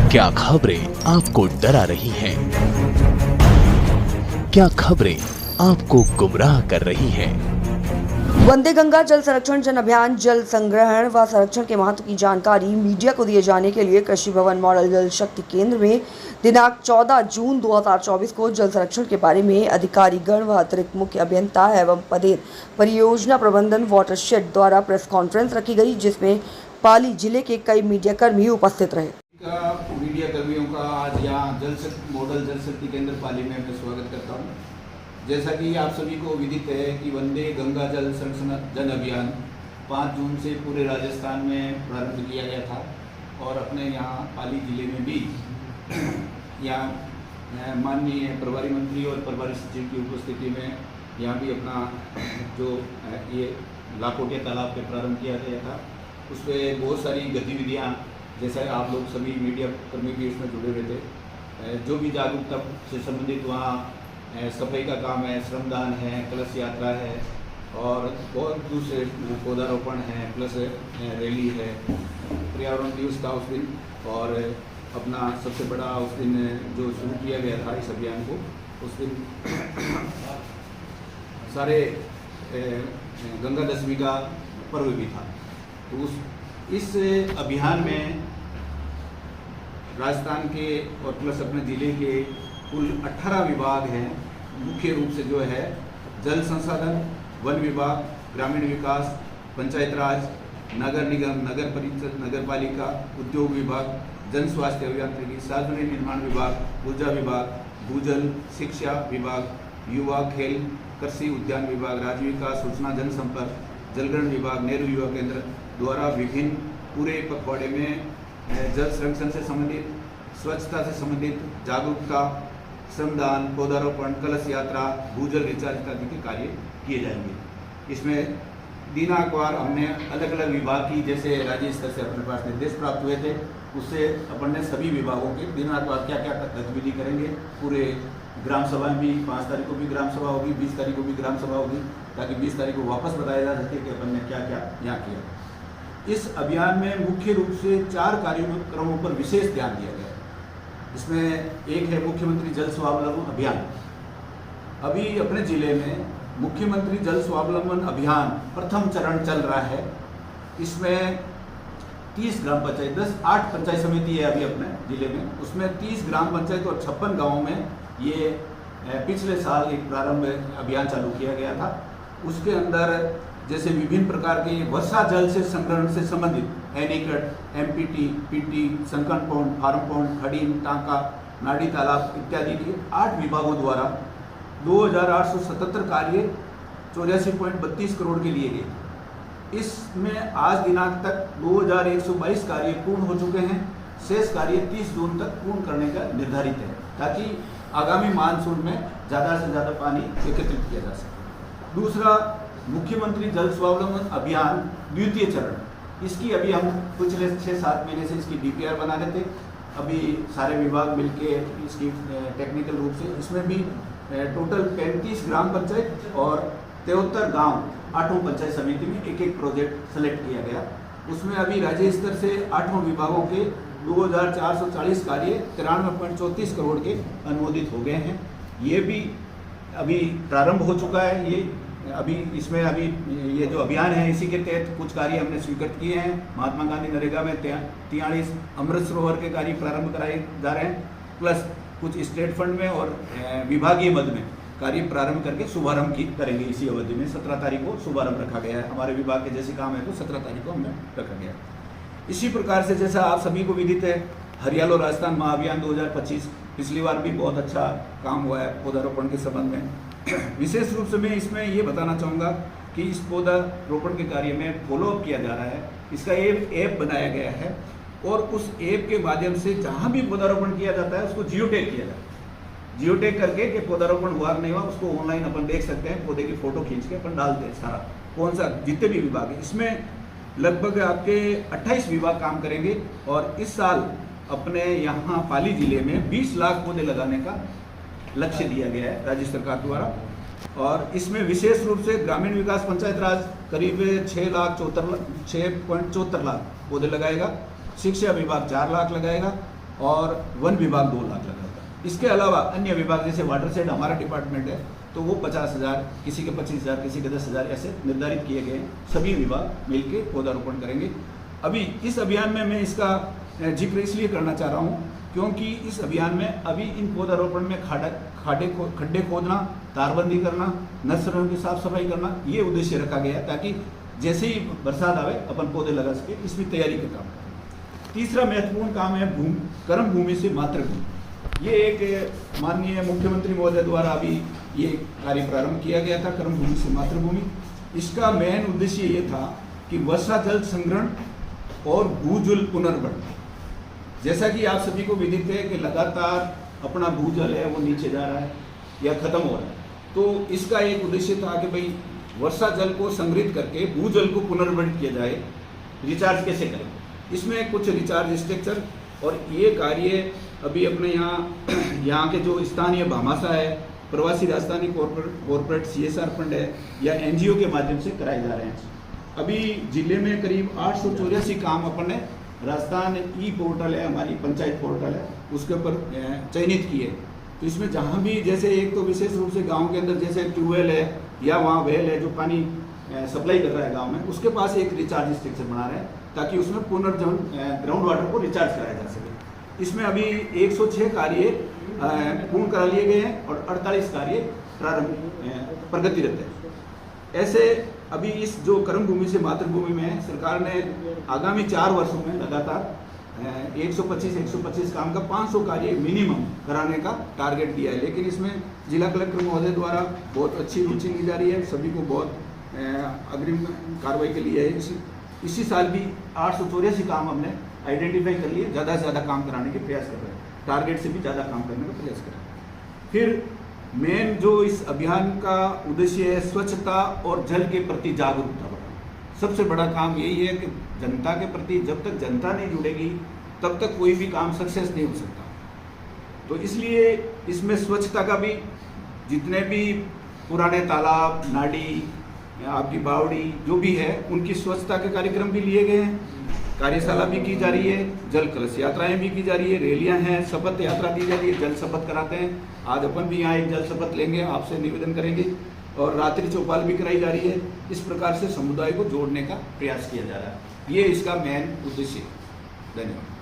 क्या खबरें आपको डरा रही हैं? क्या खबरें आपको गुमराह कर रही हैं? वंदे गंगा जल संरक्षण जन अभियान जल संग्रहण व संरक्षण के महत्व की जानकारी मीडिया को दिए जाने के लिए कृषि भवन मॉडल जल शक्ति केंद्र में दिनांक 14 जून 2024 को जल संरक्षण के बारे में अधिकारीगण व अतिरिक्त मुख्य अभियंता एवं पदेर परियोजना प्रबंधन वाटरशेड द्वारा प्रेस कॉन्फ्रेंस रखी गई, जिसमें पाली जिले के कई मीडियाकर्मी उपस्थित रहे। मीडिया कर्मियों का आज यहाँ मॉडल जल शक्ति केंद्र पाली में मैं स्वागत करता हूँ। जैसा कि आप सभी को विदित है कि वंदे गंगा जल संरक्षण जन अभियान 5 जून से पूरे राजस्थान में प्रारंभ किया गया था और अपने यहाँ पाली जिले में भी यहाँ माननीय प्रभारी मंत्री और प्रभारी सचिव की उपस्थिति में यहाँ भी अपना जो ये लाखोटिया तालाब पे प्रारंभ किया गया था। उस पर बहुत सारी गतिविधियाँ, जैसा आप लोग सभी मीडिया कर्मी भी इसमें जुड़े हुए थे, जो भी जागरूकता से संबंधित वहाँ सफाई का काम है, श्रमदान है, कलश यात्रा है और बहुत दूसरे पौधारोपण है, प्लस रैली है, पर्यावरण दिवस था उस दिन और अपना सबसे बड़ा उस दिन जो शुरू किया गया था इस अभियान को, उस दिन सारे गंगा दशमी का पर्व भी था। तो इस अभियान में राजस्थान के और प्लस अपने ज़िले के कुल 18 विभाग हैं। मुख्य रूप से जो है जल संसाधन, वन विभाग, ग्रामीण विकास, पंचायत राज, नगर निगम, नगर परिषद, नगर पालिका, उद्योग विभाग, जन स्वास्थ्य अभियांत्रिकी, सार्वजनिक निर्माण विभाग, ऊर्जा विभाग, भूजल, शिक्षा विभाग, युवा खेल, कृषि उद्यान विभाग, राज्य विकास, सूचना जनसंपर्क, जलग्रहण विभाग, नेहरू युवा केंद्र द्वारा विभिन्न पूरे पखवाड़े में जल संरक्षण से संबंधित, स्वच्छता से संबंधित जागरूकता, श्रमदान, पौधारोपण, कलश यात्रा, भूजल रिचार्ज इत्यादि के कार्य किए जाएंगे। इसमें दिनांकवार हमने अलग अलग विभाग की, जैसे राज्य स्तर से अपने पास निर्देश प्राप्त हुए थे, उससे अपन ने सभी विभागों के दिनांकवार क्या क्या गतिविधि करेंगे। पूरे ग्राम सभा में भी 5 तारीख को भी ग्राम सभा होगी, 20 तारीख को भी ग्राम सभा होगी, ताकि 20 तारीख को वापस बताया जा सके कि अपन ने क्या क्या यहाँ किया। इस अभियान में मुख्य रूप से 4 कार्यक्रमों पर विशेष ध्यान दिया गया है। इसमें एक है मुख्यमंत्री जल स्वावलंबन अभियान। अभी अपने जिले में मुख्यमंत्री जल स्वावलंबन अभियान प्रथम चरण चल रहा है। इसमें 30 ग्राम पंचायत, 8 पंचायत समिति है अभी अपने जिले में, उसमें 30 ग्राम पंचायत और 56 गाँवों में ये पिछले साल एक प्रारंभ अभियान चालू किया गया था। उसके अंदर जैसे विभिन्न प्रकार के वर्षा जल से संग्रहण से संबंधित anicut, MPT, PT, sunken pond, farm pond, खड़ीन, टांका, नाड़ी तालाब इत्यादि के 8 विभागों द्वारा 2877 कार्य 84.32 करोड़ के लिए गए। इसमें आज दिनांक तक 2122 कार्य पूर्ण हो चुके हैं। शेष कार्य 30 जून तक पूर्ण करने का निर्धारित है, ताकि आगामी मानसून में ज़्यादा से ज़्यादा पानी एकत्रित किया जा सके। दूसरा, मुख्यमंत्री जल स्वावलंबन अभियान द्वितीय चरण, इसकी अभी हम पिछले 6-7 महीने से इसकी डीपीआर बना रहे थे। अभी सारे विभाग मिलके इसकी टेक्निकल रूप से इसमें भी टोटल 35 ग्राम पंचायत और 73 गांव 8 पंचायत समिति में एक प्रोजेक्ट सेलेक्ट किया गया। उसमें अभी राज्य स्तर से 8 विभागों के 2440 कार्य 93.34 करोड़ के अनुमोदित हो गए हैं। ये भी अभी प्रारंभ हो चुका है। ये अभी इसमें ये जो अभियान है, इसी के तहत कुछ कार्य हमने स्वीकृत किए हैं। महात्मा गांधी नरेगा में 43 अमृत सरोवर के कार्य प्रारंभ कराए जा रहे हैं, प्लस कुछ स्टेट फंड में और विभागीय मद में कार्य प्रारंभ करके शुभारंभ करेंगे। इसी अवधि में 17 तारीख को शुभारंभ रखा गया है। हमारे विभाग के जैसे काम है तो 17 तारीख को हमने रखा गया। इसी प्रकार से जैसा आप सभी को विदित है, हरियालो राजस्थान महाअभियान 2025 पिछली बार भी बहुत अच्छा काम हुआ है पौधारोपण के संबंध में। विशेष रूप से मैं इसमें ये बताना चाहूँगा कि इस पौधारोपण के कार्य में फॉलोअप किया जा रहा है। इसका ऐप बनाया गया है और उस ऐप के माध्यम से जहाँ भी पौधारोपण किया जाता है उसको जियो टैग किया जाता है। जियो टैग करके कि पौधारोपण हुआ नहीं हुआ उसको ऑनलाइन अपन देख सकते हैं। पौधे की फ़ोटो खींच के अपन डालते हैं सारा, कौन सा जितने भी विभाग है। इसमें लगभग आपके 28 विभाग काम करेंगे और इस साल अपने यहाँ पाली जिले में 20 लाख पौधे लगाने का लक्ष्य दिया गया है राज्य सरकार द्वारा। और इसमें विशेष रूप से ग्रामीण विकास पंचायत राज करीब 6.74 लाख पौधे लगाएगा, शिक्षा विभाग 4 लाख लगाएगा, और वन विभाग 2 लाख लगाता है। इसके अलावा अन्य विभाग जैसे वाटर सेड हमारा डिपार्टमेंट है तो वो 50,000, किसी के 25,000, किसी के 10,000 ऐसे निर्धारित किए गए हैं। सभी विभाग मिलके पौधारोपण करेंगे। अभी इस अभियान में मैं इसका जिक्र इसलिए करना चाह रहा हूँ क्योंकि इस अभियान में अभी इन पौधारोपण में खड्डे खोदना, तारबंदी करना, नर्सरियों की साफ सफाई करना, ये उद्देश्य रखा गया ताकि जैसे ही बरसात आवे अपन पौधे लगा सके, इसमें तैयारी का काम करें। तीसरा महत्वपूर्ण काम है कर्म भूमि से मातृभूमि। ये एक माननीय मुख्यमंत्री महोदय द्वारा अभी ये कार्य प्रारंभ किया गया था, कर्म भूमि से मातृभूमि। इसका मेन उद्देश्य ये था कि वर्षा जल संग्रहण और भूजल पुनर्भरण। जैसा कि आप सभी को विदित है कि लगातार अपना भूजल है वो नीचे जा रहा है या खत्म हो रहा है, तो इसका एक उद्देश्य था कि भाई वर्षा जल को संग्रहित करके भूजल को पुनर्भरित किया जाए। रिचार्ज कैसे करें, इसमें कुछ रिचार्ज स्ट्रक्चर और ये कार्य अभी अपने यहाँ के जो स्थानीय भामाशाह है, प्रवासी राजस्थानी कॉर्पोरेट CSR फंड है या NGO के माध्यम से कराए जा रहे हैं। अभी जिले में करीब 884 काम अपन ने राजस्थान पोर्टल है, हमारी पंचायत पोर्टल है, उसके ऊपर चयनित किए। तो इसमें जहाँ भी जैसे एक तो विशेष रूप से गांव के अंदर जैसे ट्यूबवेल है या वहाँ वेल है जो पानी सप्लाई कर रहा है गांव में, उसके पास एक रिचार्ज स्ट्रक्चर बना रहे हैं ताकि उसमें पुनर्जन ग्राउंड वाटर को रिचार्ज कराया जा सके। इसमें अभी 106 कार्य पूर्ण करा लिए गए हैं और 48 कार्य प्रगतिरत है। ऐसे अभी इस जो कर्म भूमि से मातृभूमि में सरकार ने आगामी 4 वर्षों में लगातार 125 काम का 500 कार्य मिनिमम कराने का टारगेट दिया है। लेकिन इसमें जिला कलेक्टर महोदय द्वारा बहुत अच्छी रुचि ली जा रही है, सभी को बहुत अग्रिम कार्रवाई के लिए है। इसी साल भी 884 काम हमने आइडेंटिफाई कर लिए, ज़्यादा से ज़्यादा काम कराने के प्रयास कर रहे हैं, टारगेट से भी ज़्यादा काम करने का प्रयास कर रहे हैं। फिर मेन जो इस अभियान का उद्देश्य है स्वच्छता और जल के प्रति जागरूकता बढ़ाना। सबसे बड़ा काम यही है कि जनता के प्रति जब तक जनता नहीं जुड़ेगी तब तक कोई भी काम सक्सेस नहीं हो सकता। तो इसलिए इसमें स्वच्छता का भी, जितने भी पुराने तालाब, नाली, आपकी बावड़ी जो भी है, उनकी स्वच्छता के कार्यक्रम भी लिए गए हैं, कार्यशाला भी की जा रही है, जल कलश यात्राएं भी की जा रही है, रैलियां हैं, शपथ यात्रा दी जा रही है, जल शपथ कराते हैं। आज अपन भी यहाँ एक जल शपथ लेंगे, आपसे निवेदन करेंगे और रात्रि चौपाल भी कराई जा रही है। इस प्रकार से समुदाय को जोड़ने का प्रयास किया जा रहा है, ये इसका मेन उद्देश्य है। धन्यवाद।